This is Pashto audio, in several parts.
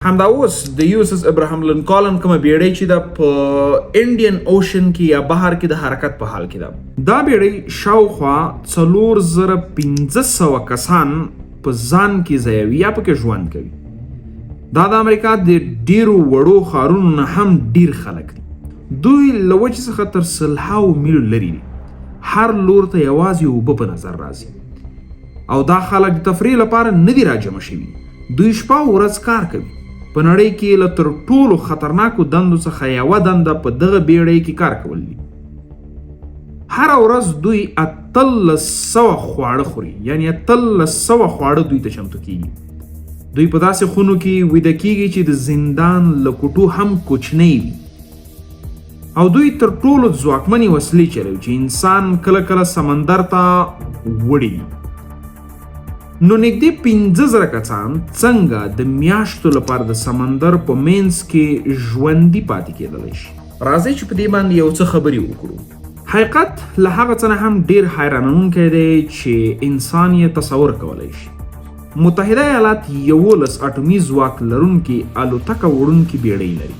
همدا اوس د یوسس ابراهام لینکولن کومه بیړۍ چې د په انډین اوشن کې یا بحر کې د حرکت په حال کې ده. دا بیړۍ شاوخوا 4500 کسان په ځان کې ځایوي یا پکې ژوند کوي. دا د امریکا د ډیرو وړو ښارونو نه هم ډیر خلک دي. دوی له وچې څخه تر 100 میلو لرې دي. هر لور ته یوازې اوبه په نظر راځي او دا خلک د تفریح لپاره نه دي راجمع شوي. دوی شپه او ورځ کار کوي. په نړۍ کې له تر ټولو خطرناکو دندو څخه یوه دنده په دغه بیړۍ کې کار کول دي. هره ورځ دوی 1300 خواړه خوري، یعنی 1300 خواړه دوی ته چمتو کیږي. دوی په داسې خونو کې ویده کیږي چې د زندان له کوټو هم کوچنۍ وي او دوی تر ټولو ځواکمنې وسلې چلوي چې انسان کله کله سمندر ته وړي. نو نږدې 15,000 کسان څنګه د میاشتو لپاره د سمندر په مینځ کې ژوندي پاتې کېدلی شي؟ راځئ چې په دې باندې یو څه خبرې وکړو. حقیقت له هغه څه نه هم ډیر حیرانونکی دی چې انسان یې تصور کولی شي. متحده ایالات 11 اټومي ځواک لرونکي الوتکه وړونکي بیړۍ لري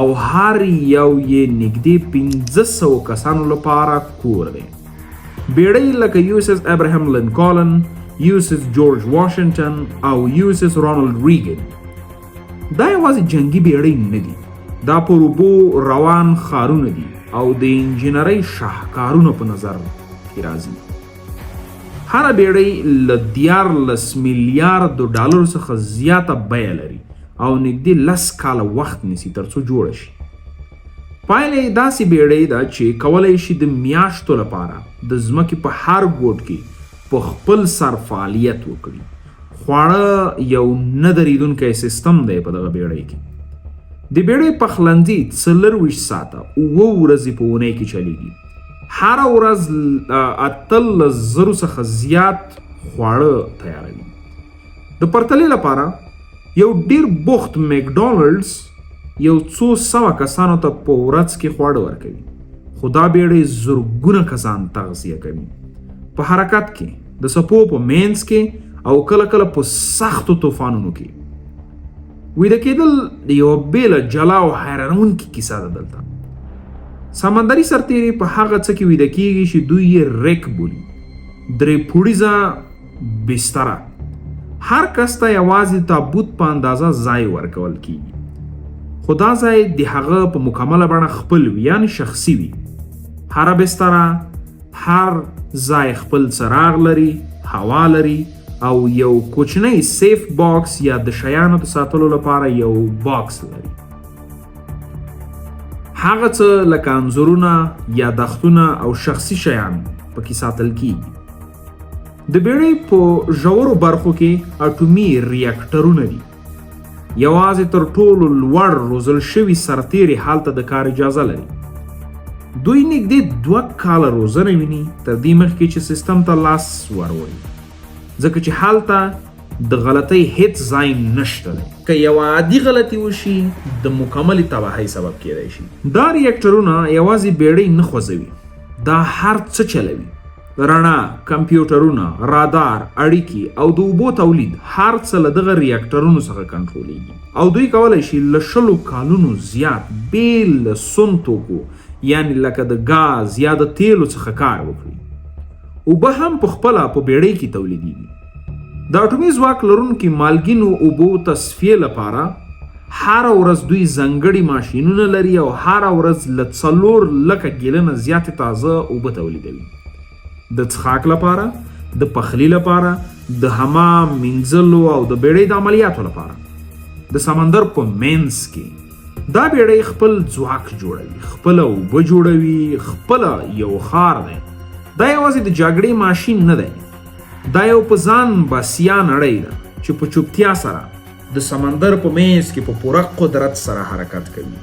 او هر یو یې نږدې 1500 کسانو لپاره کور دی. بیړۍ لکه یوسس ابراهام لینکولن، یوسس جورج واشنگټن او یوسس رونالډ ریګن دا یوازې جنگي بیړۍ نه دي. دا پر اوبو روان ښارونه دي او د انجینرۍ شاهکارونه په نظر کې راځي. هره بیړۍ له 14 میلیارډ ډالرو څخه زیاته بیه لري او نږدې 10 کاله وخت نیسي تر څو جوړه شي. پایله یې داسې بیړۍ ده چې کولی شي د میاشتو لپاره د ځمکې په هر ګوټ کې په خپل سر فعالیت وکړي. خواړه یو نه درېدونکی سیستم دی په دغه بیړۍ کې. د بیړۍ پخلنځي 24 ساعته 7 ورځې په اونۍ کې چلیږي. هره ورځ 18,000 څخه زیات خواړه تیاروي. د پرتلې لپاره یو ډیر بوخت مکډونالډز یو څو سوه کسانو ته په ورځ کې خواړه ورکوي. خو دا بیړۍ زرګونه کسان تغذیه کوي. په حرکت کې، د څپو په مینځ کې او کله کله په سختو طوفانونو کې. ویده کېدل یوه بیله جلا او حیرانونکې کیسه ده دلته. سمندري سرتیري په هغه څه کې ویده کېږي چې دوی یې ریک بولي، 3 پوړیزه بستره. هر کس ته یوازې تابوت په اندازه ځای ورکول کېږي، خو دا ځای د هغه په مکمله بڼه خپل وي، یعنې شخصي وي. هره بستره، هر ځای خپل څراغ لري، هوا لري او یو کوچنی سیف باکس یا د شیانو د ساتلو لپاره یو باکس لري. هغه څه لکه انځورونه، یادښتونه او شخصي شیان پکې ساتل کیږي. د بیړۍ په ژورو برخو کې اټومي ریاکټرونه دي. یوازې تر ټولو لوړ روزل شوي سرتیري هلته د کار اجازه لري. دوی نږدې 2 کاله روزنه ویني تر دې مخکې چې سیستم ته لاس وروړي، ځکه چې هلته د غلطۍ هیڅ ځای نشته دی. که یوه عادي غلطي وشي د مکملې تباهۍ سبب کیدی شي. دا ریاکټرونه یوازې بیړۍ نه خوځوي، دا هر څه چلوي. رڼا، کمپیوټرونه، رادار، اړیکې او د اوبو تولید هر څه له دغه ریاکټرونو څخه کنټرولېږي او دوی کولی شي له 100 کالونو زیات بې له سون توکو، یعنی لکه د ګاز یا د تیلو څخه کار وکړي. اوبه هم په خپله په بیړۍ کې تولیدېږي. د اټومي ځواک لرونکي مالګینو اوبو تصفیې لپاره هره ورځ دوی ځانګړي ماشینونه لري او هره ورځ له 4,00,000 ګیلنه زیاتې تازه اوبه تولیدوي. د څښاک لپاره، د پخلي لپاره، د حمام مینځلو او د بیړۍ د عملیاتو لپاره. د سمندر په مینځ کې دا بیړۍ خپل ځواک جوړوي، خپله اوبه جوړوي، خپله یو ښار دی. دا یوازې د جګړې ماشین نه دی، دا یو په ځان بسیا نړۍ ده چې په چوپتیا سره د سمندر په مینځ کې په پوره قدرت سره حرکت کوي.